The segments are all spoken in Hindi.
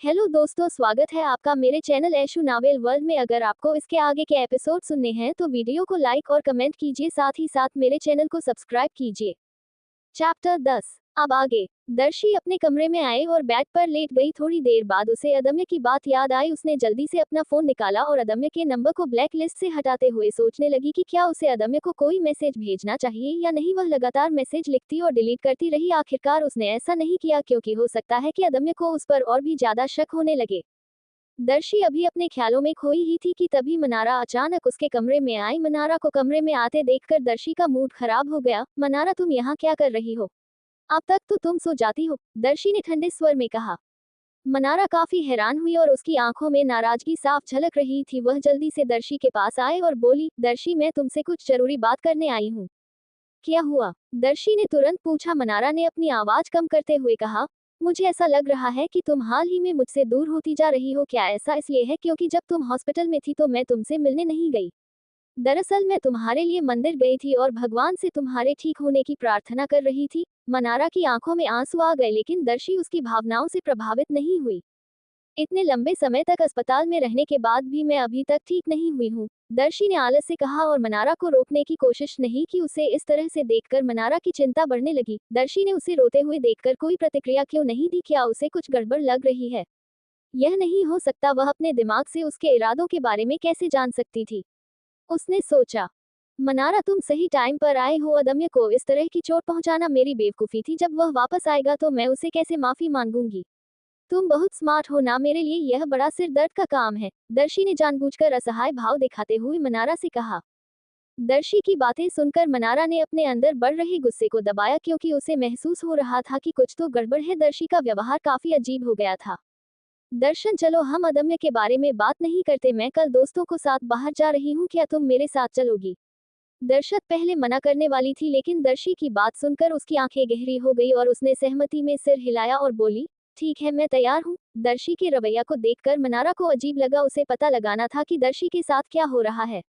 हेलो दोस्तों, स्वागत है आपका मेरे चैनल ऐशु नावेल वर्ल्ड में। अगर आपको इसके आगे के एपिसोड सुनने हैं तो वीडियो को लाइक और कमेंट कीजिए, साथ ही साथ मेरे चैनल को सब्सक्राइब कीजिए। चैप्टर 10। अब आगे। दर्शी अपने कमरे में आए और बेड पर लेट गई। थोड़ी देर बाद उसे अदम्य की बात याद आई। उसने जल्दी से अपना फोन निकाला और अदम्य के नंबर को ब्लैक लिस्ट से हटाते हुए सोचने लगी कि क्या उसे अदम्य को कोई मैसेज भेजना चाहिए या नहीं। वह लगातार मैसेज लिखती और डिलीट करती रही। आखिरकार उसने ऐसा नहीं किया क्योंकि हो सकता है कि अदम्य को उस पर और भी ज्यादा शक होने लगे। दर्शी अभी अपने ख्यालों में खोई ही थी कि तभी मनारा अचानक उसके कमरे में आई। मनारा को कमरे में आते देखकर दर्शी का मूड खराब हो गया। मनारा, तुम यहाँ क्या कर रही हो? अब तक तो तुम सो जाती हो, दर्शी ने ठंडे स्वर में कहा। मनारा काफी हैरान हुई और उसकी आंखों में नाराजगी साफ झलक रही थी। वह जल्दी से दर्शी के पास आए और बोली, दर्शी, मैं तुमसे कुछ जरूरी बात करने आई हूँ। क्या हुआ? दर्शी ने तुरंत पूछा। मनारा ने अपनी आवाज कम करते हुए कहा, मुझे ऐसा लग रहा है कि तुम हाल ही में मुझसे दूर होती जा रही हो। क्या ऐसा इसलिए है क्योंकि जब तुम हॉस्पिटल में थी तो मैं तुमसे मिलने नहीं गई? दरअसल मैं तुम्हारे लिए मंदिर गई थी और भगवान से तुम्हारे ठीक होने की प्रार्थना कर रही थी। मनारा की आंखों में आंसू आ गए, लेकिन दर्शी उसकी भावनाओं से प्रभावित नहीं हुई। इतने लंबे समय तक अस्पताल में रहने के बाद भी मैं अभी तक ठीक नहीं हुई हूँ, दर्शी ने आलस से कहा और मनारा को रोकने की कोशिश नहीं की। उसे इस तरह से देखकर मनारा की चिंता बढ़ने लगी। दर्शी ने उसे रोते हुए देखकर कोई प्रतिक्रिया क्यों नहीं दी? क्या उसे कुछ गड़बड़ लग रही है? यह नहीं हो सकता। वह अपने दिमाग से उसके इरादों के बारे में कैसे जान सकती थी? उसने सोचा। मनारा, तुम सही टाइम पर आए हो। अदम्य को इस तरह की चोट पहुंचाना मेरी बेवकूफी थी। जब वह वापस आएगा तो मैं उसे कैसे माफी मांगूंगी? तुम बहुत स्मार्ट हो ना, मेरे लिए यह बड़ा सिर दर्द का काम है, दर्शी ने जानबूझकर असहाय भाव दिखाते हुए मनारा से कहा। दर्शी की बातें सुनकर मनारा ने अपने अंदर बढ़ रहे गुस्से को दबाया क्योंकि उसे महसूस हो रहा था कि कुछ तो गड़बड़ है। दर्शी का व्यवहार काफी अजीब हो गया था। दर्शन, चलो हम अदम्य के बारे में बात नहीं करते। मैं कल दोस्तों को साथ बाहर जा रही हूँ, क्या तुम मेरे साथ चलोगी? दर्शत पहले मना करने वाली थी, लेकिन दर्शी की बात सुनकर उसकी आंखें गहरी हो गई और उसने सहमति में सिर हिलाया और बोली, ठीक है, मैं तैयार हूँ। दर्शी के रवैया को देखकर मनारा को अजीब लगा। उसे पता लगाना था कि दर्शी के साथ क्या हो रहा है।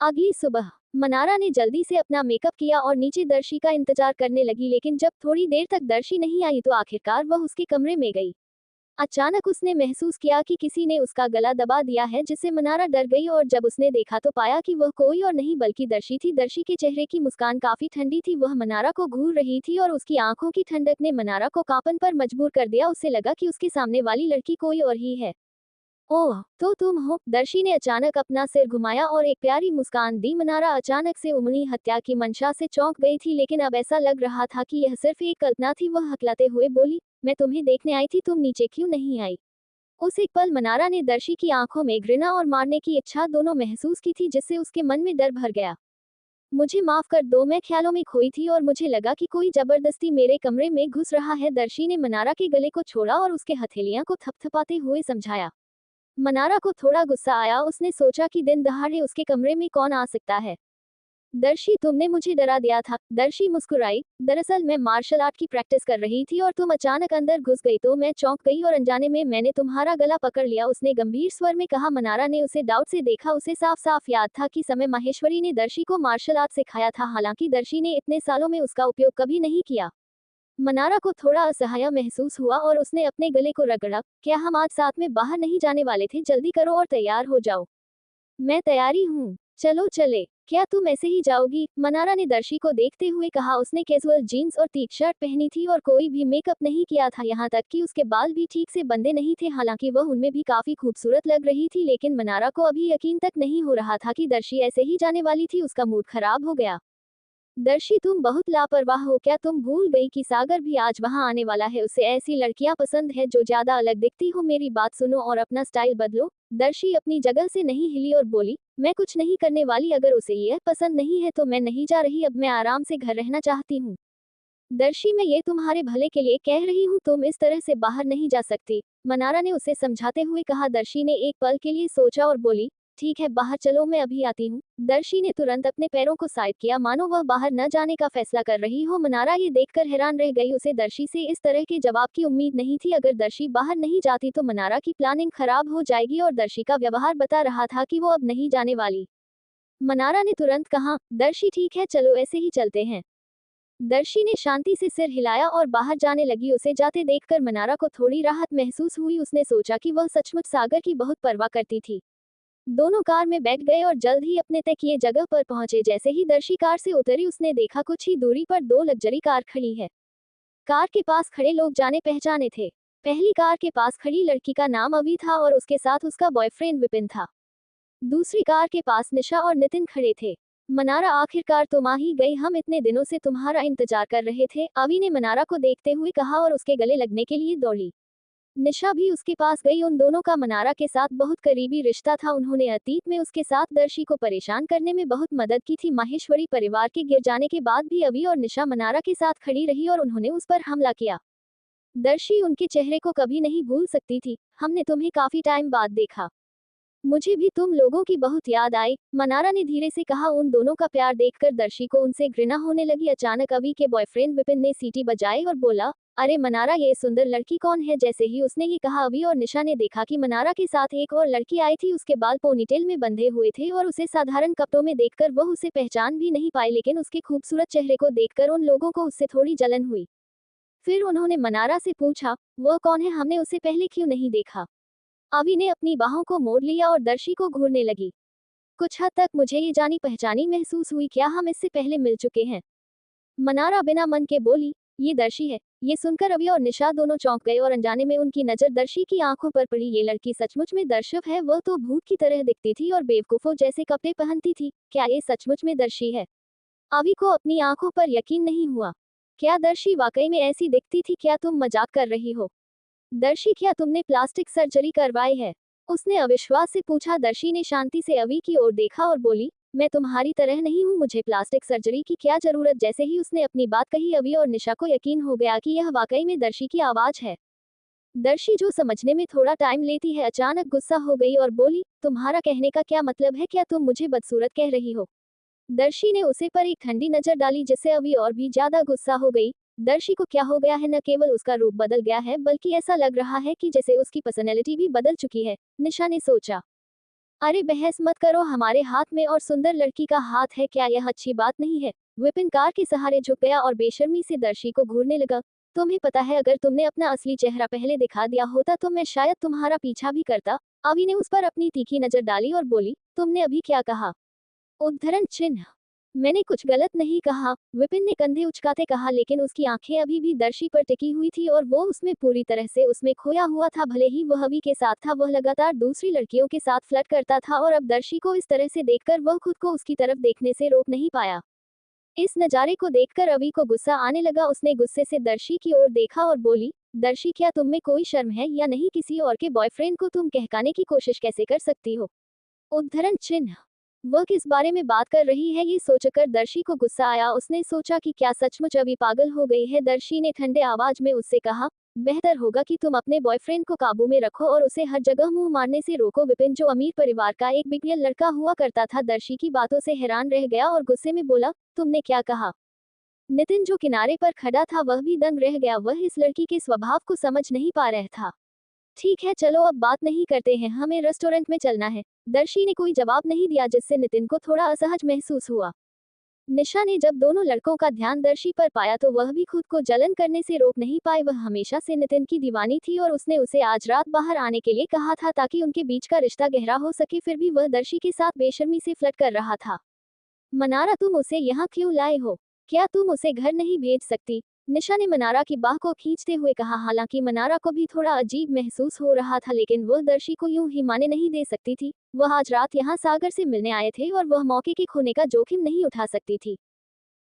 अगली सुबह मनारा ने जल्दी से अपना मेकअप किया और नीचे दर्शी का इंतजार करने लगी, लेकिन जब थोड़ी देर तक दर्शी नहीं आई तो आखिरकार वह उसके कमरे में गई। अचानक उसने महसूस किया कि किसी ने उसका गला दबा दिया है, जिससे मनारा डर गई और जब उसने देखा तो पाया कि वह कोई और नहीं बल्कि दर्शी थी। दर्शी के चेहरे की मुस्कान काफी ठंडी थी। वह मनारा को घूर रही थी और उसकी आंखों की ठंडक ने मनारा को कांपन पर मजबूर कर दिया। उसे लगा कि उसके सामने वाली लड़की कोई और ही है। ओह, तो तुम हो? दर्शी ने अचानक अपना सिर घुमाया और एक प्यारी मुस्कान दी। मनारा अचानक से उमड़ी हत्या की मंशा से चौंक गई थी, लेकिन अब ऐसा लग रहा था कि यह सिर्फ एक कल्पना थी। वह हकलाते हुए बोली, मैं तुम्हें देखने आई थी, तुम नीचे क्यों नहीं आई? उस एक पल मनारा ने दर्शी की आंखों में घृणा और मारने की इच्छा दोनों महसूस की थी, जिससे उसके मन में डर भर गया। मुझे माफ कर दो, मैं ख्यालों में खोई थी और मुझे लगा कि कोई जबरदस्ती मेरे कमरे में घुस रहा है। दर्शी ने मनारा के गले को छोड़ा और उसके हथेलियां को थपथपाते हुए समझाया। मनारा को थोड़ा गुस्सा आया। उसने सोचा कि दिन दहाड़े उसके कमरे में कौन आ सकता है। दर्शी, तुमने मुझे डरा दिया था। दर्शी मुस्कुराई। दरअसल मैं मार्शल आर्ट की प्रैक्टिस कर रही थी और तुम अचानक अंदर घुस गई तो मैं चौंक गई और अनजाने में मैंने तुम्हारा गला पकड़ लिया, उसने गंभीर स्वर में कहा। मनारा ने उसे डाउट से देखा। उसे साफ साफ याद था कि समय माहेश्वरी ने दर्शी को मार्शल आर्ट सिखाया था, हालांकि दर्शी ने इतने सालों में उसका उपयोग कभी नहीं किया। मनारा को थोड़ा असहाय महसूस हुआ और उसने अपने गले को रगड़ा। क्या हम आज साथ में बाहर नहीं जाने वाले थे? जल्दी करो और तैयार हो जाओ। मैं तैयारी हूँ, चलो चले। क्या तुम ऐसे ही जाओगी? मनारा ने दर्शी को देखते हुए कहा। उसने कैजुअल जीन्स और टी शर्ट पहनी थी और कोई भी मेकअप नहीं किया था, यहाँ तक कि उसके बाल भी ठीक से बंधे नहीं थे। हालांकि वह उनमें भी काफी खूबसूरत लग रही थी, लेकिन मनारा को अभी यकीन तक नहीं हो रहा था कि दर्शी ऐसे ही जाने वाली थी। उसका मूड खराब हो गया। दर्शी, तुम बहुत लापरवाह हो। क्या तुम भूल गई कि सागर भी आज वहां आने वाला है? उसे ऐसी लड़कियां पसंद है जो ज्यादा अलग दिखती हो। मेरी बात सुनो और अपना स्टाइल बदलो। दर्शी अपनी जगह से नहीं हिली और बोली, मैं कुछ नहीं करने वाली। अगर उसे यह पसंद नहीं है तो मैं नहीं जा रही। अब मैं आराम से घर रहना चाहती हूँ। दर्शी, मैं ये तुम्हारे भले के लिए कह रही हूँ, तुम इस तरह से बाहर नहीं जा सकती, मनारा ने उसे समझाते हुए कहा। दर्शी ने एक पल के लिए सोचा और बोली, ठीक है, बाहर चलो, मैं अभी आती हूँ। दर्शी ने तुरंत अपने पैरों को साइड किया, मानो वह बाहर न जाने का फैसला कर रही हो। मनारा ये देखकर हैरान रह गई। उसे दर्शी से इस तरह के जवाब की उम्मीद नहीं थी। अगर दर्शी बाहर नहीं जाती तो मनारा की प्लानिंग खराब हो जाएगी और दर्शी का व्यवहार बता रहा था कि वो अब नहीं जाने वाली। मनारा ने तुरंत कहा, दर्शी ठीक है, चलो ऐसे ही चलते हैं। दर्शी ने शांति से सिर हिलाया और बाहर जाने लगी। उसे जाते देखकर मनारा को थोड़ी राहत महसूस हुई। उसने सोचा कि वह सचमुच सागर की बहुत परवाह करती थी। दोनों कार में बैठ गए और जल्द ही अपने तय किए जगह पर पहुंचे। जैसे ही दर्शी कार से उतरी उसने देखा कुछ ही दूरी पर दो लग्जरी कार खड़ी है। कार के पास खड़े लोग जाने पहचाने थे। पहली कार के पास खड़ी लड़की का नाम अवी था और उसके साथ उसका बॉयफ्रेंड विपिन था। दूसरी कार के पास निशा और नितिन खड़े थे। मनारा, आखिरकार तुम आ ही गई, हम इतने दिनों से तुम्हारा इंतजार कर रहे थे, अवी ने मनारा को देखते हुए कहा और उसके गले लगने के लिए दौड़ी। निशा भी उसके पास गई। उन दोनों का मनारा के साथ बहुत करीबी रिश्ता था। उन्होंने अतीत में उसके साथ दर्शी को परेशान करने में बहुत मदद की थी। माहेश्वरी परिवार के गिर जाने के बाद भी अवी और निशा मनारा के साथ खड़ी रही और उन्होंने उस पर हमला किया। दर्शी उनके चेहरे को कभी नहीं भूल सकती थी। हमने तुम्हें काफी टाइम बाद देखा, मुझे भी तुम लोगों की बहुत याद आई, मनारा ने धीरे से कहा। उन दोनों का प्यार देखकर दर्शी को उनसे घृणा होने लगी। अचानक अवी के बॉयफ्रेंड विपिन ने सीटी बजाई और बोला, अरे मनारा, ये सुंदर लड़की कौन है? जैसे ही उसने ये कहा अवी और निशा ने देखा कि मनारा के साथ एक और लड़की आई थी। उसके बाल पोनीटेल में बंधे हुए थे और उसे साधारण कपड़ों में देखकर वह उसे पहचान भी नहीं पाई, लेकिन उसके खूबसूरत चेहरे को देखकर उन लोगों को उससे थोड़ी जलन हुई। फिर उन्होंने मनारा से पूछा, वह कौन है? हमने उसे पहले क्यों नहीं देखा? अवी ने अपनी बाहों को मोड़ लिया और दर्शी को घूरने लगी। कुछ हद तक मुझे ये जानी पहचानी महसूस हुई, क्या हम इससे पहले मिल चुके हैं? मनारा बिना मन के बोली, ये दर्शी है। ये सुनकर अवी और निशा दोनों चौंक गए और अनजाने में उनकी नजर दर्शी की आंखों पर पड़ी। ये लड़की सचमुच में दर्शव है? वह तो भूत की तरह दिखती थी और बेवकूफों जैसे कपड़े पहनती थी। क्या ये सचमुच में दर्शी है? अवी को अपनी आंखों पर यकीन नहीं हुआ। क्या दर्शी वाकई में ऐसी दिखती थी? क्या तुम मजाक कर रही हो? दर्शी, क्या तुमने प्लास्टिक सर्जरी करवाई है? उसने अविश्वास से पूछा। दर्शी ने शांति से अवी की ओर देखा और बोली, मैं तुम्हारी तरह नहीं हूँ, मुझे प्लास्टिक सर्जरी की क्या जरूरत? जैसे ही उसने अपनी बात कही अवी और निशा को यकीन हो गया कि यह वाकई में दर्शी की आवाज है। दर्शी, जो समझने में थोड़ा टाइम लेती है, अचानक गुस्सा हो गई और बोली, तुम्हारा कहने का क्या मतलब है? क्या तुम मुझे बदसूरत कह रही हो? दर्शी ने उसे पर एक ठंडी नजर डाली, जिससे अवी और भी ज्यादा गुस्सा हो गई। दर्शी को क्या हो गया है? न केवल उसका रूप बदल गया है, बल्कि ऐसा लग रहा है कि जैसे उसकी पर्सनैलिटी भी बदल चुकी है, निशा ने सोचा। अरे बहस मत करो, हमारे हाथ में और सुंदर लड़की का हाथ है, क्या यह अच्छी बात नहीं है? विपिन कार के सहारे झुक गया और बेशर्मी से दर्शी को घूरने लगा। तुम्हें पता है, अगर तुमने अपना असली चेहरा पहले दिखा दिया होता तो मैं शायद तुम्हारा पीछा भी करता। अवी ने उस पर अपनी तीखी नजर डाली और बोली, तुमने अभी क्या कहा? उद्धरण चिन्ह, मैंने कुछ गलत नहीं कहा, विपिन ने कंधे उचकाते कहा, लेकिन उसकी आंखें अभी भी दर्शी पर टिकी हुई थी और वो उसमें पूरी तरह से उसमें खोया हुआ था। भले ही वह अवी के साथ था, वह लगातार दूसरी लड़कियों के साथ फ्लर्ट करता था और अब दर्शी को इस तरह से देखकर वह खुद को उसकी तरफ देखने से रोक नहीं पाया। इस नज़ारे को देखकर अवी को गुस्सा आने लगा। उसने गुस्से से दर्शी की ओर देखा और बोली, दर्शी, क्या तुम में कोई शर्म है या नहीं? किसी और के बॉयफ्रेंड को तुम कहकाने की कोशिश कैसे कर सकती हो? उद्धरण चिन्ह, वह किस बारे में बात कर रही है? ये सोचकर दर्शी को गुस्सा आया। उसने सोचा कि क्या सचमुच अभी पागल हो गई है? दर्शी ने ठंडे आवाज में उससे कहा, बेहतर होगा कि तुम अपने बॉयफ्रेंड को काबू में रखो और उसे हर जगह मुंह मारने से रोको। विपिन, जो अमीर परिवार का एक बिगड़ैल लड़का हुआ करता था, दर्शी की बातों से हैरान रह गया और गुस्से में बोला, तुमने क्या कहा? नितिन, जो किनारे पर खड़ा था, वह भी दंग रह गया। वह इस लड़की के स्वभाव को समझ नहीं पा रहा था। ठीक है, चलो अब बात नहीं करते हैं, हमें रेस्टोरेंट में चलना है। दर्शी ने कोई जवाब नहीं दिया, जिससे नितिन को थोड़ा असहज महसूस हुआ। निशा ने जब दोनों लड़कों का ध्यान दर्शी पर पाया तो वह भी खुद को जलन करने से रोक नहीं पाई। वह हमेशा से नितिन की दीवानी थी और उसने उसे आज रात बाहर आने के लिए कहा था ताकि उनके बीच का रिश्ता गहरा हो सके। फिर भी वह दर्शी के साथ बेशर्मी से फ्लर्ट कर रहा था। मनारा, तुम उसे यहाँ क्यों लाए हो? क्या तुम उसे घर नहीं भेज सकती? निशा ने मनारा की बाह को खींचते हुए कहा। हालांकि मनारा को भी थोड़ा अजीब महसूस हो रहा था, लेकिन वह दर्शी को यूं ही माने नहीं दे सकती थी। वह आज रात यहाँ सागर से मिलने आए थे और वह मौके के खोने का जोखिम नहीं उठा सकती थी।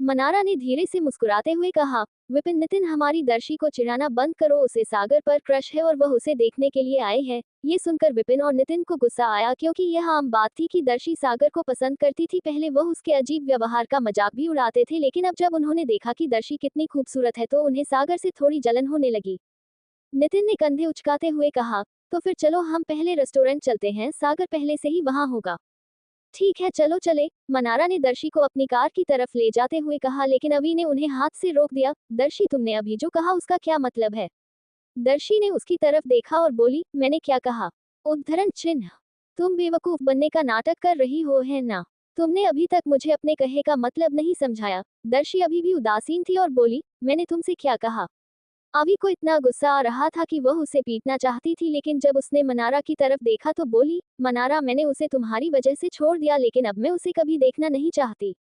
मनारा ने धीरे से मुस्कुराते हुए कहा, विपिन, नितिन, हमारी दर्शी को चिढ़ाना बंद करो, उसे सागर पर क्रश है और वह उसे देखने के लिए आए हैं। ये सुनकर विपिन और नितिन को गुस्सा आया, क्योंकि यह आम बात थी कि दर्शी सागर को पसंद करती थी। पहले वह उसके अजीब व्यवहार का मजाक भी उड़ाते थे, लेकिन अब जब उन्होंने देखा कि दर्शी कितनी खूबसूरत है तो उन्हें सागर से थोड़ी जलन होने लगी। नितिन ने कंधे उचकाते हुए कहा, तो फिर चलो हम पहले रेस्टोरेंट चलते हैं, सागर पहले से ही वहां होगा। ठीक है, चलो चले, मनारा ने दर्शी को अपनी कार की तरफ ले जाते हुए कहा, लेकिन अवी ने उन्हें हाथ से रोक दिया। दर्शी, तुमने अभी जो कहा उसका क्या मतलब है? दर्शी ने उसकी तरफ देखा और बोली, मैंने क्या कहा? उद्धरण चिन्ह, तुम बेवकूफ बनने का नाटक कर रही हो, है ना? तुमने अभी तक मुझे अपने कहे का मतलब नहीं समझाया। दर्शी अभी भी उदासीन थी और बोली, मैंने तुमसे क्या कहा? अभी को इतना गुस्सा आ रहा था कि वह उसे पीटना चाहती थी, लेकिन जब उसने मनारा की तरफ देखा तो बोली, मनारा, मैंने उसे तुम्हारी वजह से छोड़ दिया, लेकिन अब मैं उसे कभी देखना नहीं चाहती।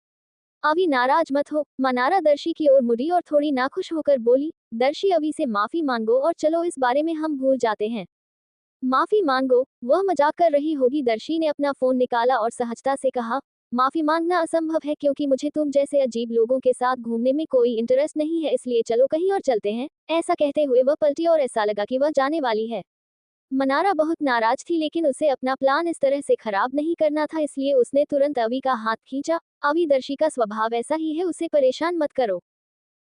अभी नाराज मत हो। मनारा दर्शी की ओर मुड़ी और थोड़ी नाखुश होकर बोली, दर्शी, अभी से माफी मांगो और चलो इस बारे में हम भूल जाते हैं। माफी मांगो? वह मजाक कर रही होगी। दर्शी ने अपना फोन निकाला और सहजता से कहा, माफी मांगना असंभव है क्योंकि मुझे तुम जैसे अजीब लोगों के साथ घूमने में कोई इंटरेस्ट नहीं है, इसलिए चलो कहीं और चलते हैं। ऐसा कहते हुए वह पलटी और ऐसा लगा कि वह जाने वाली है। मनारा बहुत नाराज थी, लेकिन उसे अपना प्लान इस तरह से खराब नहीं करना था, इसलिए उसने तुरंत अवी का हाथ खींचा। अवी, दर्शी का स्वभाव ऐसा ही है, उसे परेशान मत करो।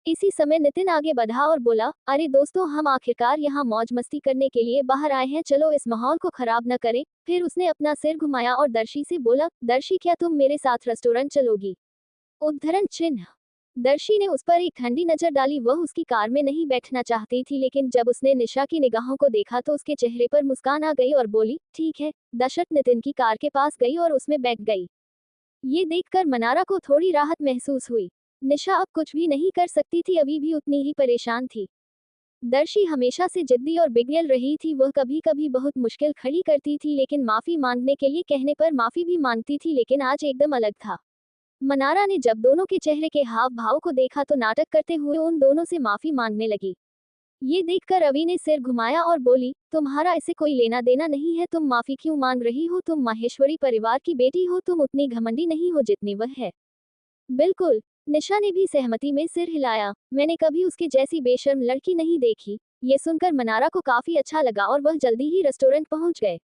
इसी समय नितिन आगे बढ़ा और बोला, अरे दोस्तों, हम आखिरकार यहाँ मौज मस्ती करने के लिए बाहर आए हैं, चलो इस माहौल को खराब न करें। फिर उसने अपना सिर घुमाया और दर्शी से बोला, दर्शी, क्या तुम मेरे साथ रेस्टोरेंट चलोगी? उद्धरण चिन्ह। दर्शी ने उस पर एक ठंडी नजर डाली। वह उसकी कार में नहीं बैठना चाहती थी, लेकिन जब उसने निशा की निगाहों को देखा तो उसके चेहरे पर मुस्कान आ गई और बोली, ठीक है। दशरथ नितिन की कार के पास गई और उसमें बैठ गई। ये देखकर मनारा को थोड़ी राहत महसूस हुई। निशा अब कुछ भी नहीं कर सकती थी, अभी भी उतनी ही परेशान थी। दर्शी हमेशा से जिद्दी और बिगड़ैल रही थी। वह कभी कभी बहुत मुश्किल खड़ी करती थी, लेकिन माफी मांगने के लिए कहने पर माफी भी मांगती थी, लेकिन आज एकदम अलग था। मनारा ने जब दोनों के चेहरे के हाव भाव को देखा तो नाटक करते हुए उन दोनों से माफी मांगने लगी। ये देखकर अवी ने सिर घुमाया और बोली, तुम्हारा इसे कोई लेना देना नहीं है, तुम माफी क्यों मांग रही हो? तुम माहेश्वरी परिवार की बेटी हो, तुम उतनी घमंडी नहीं हो जितनी वह है। बिल्कुल। निशा ने भी सहमति में सिर हिलाया। मैंने कभी उसके जैसी बेशर्म लड़की नहीं देखी। ये सुनकर मनारा को काफी अच्छा लगा और वह जल्दी ही रेस्टोरेंट पहुंच गए।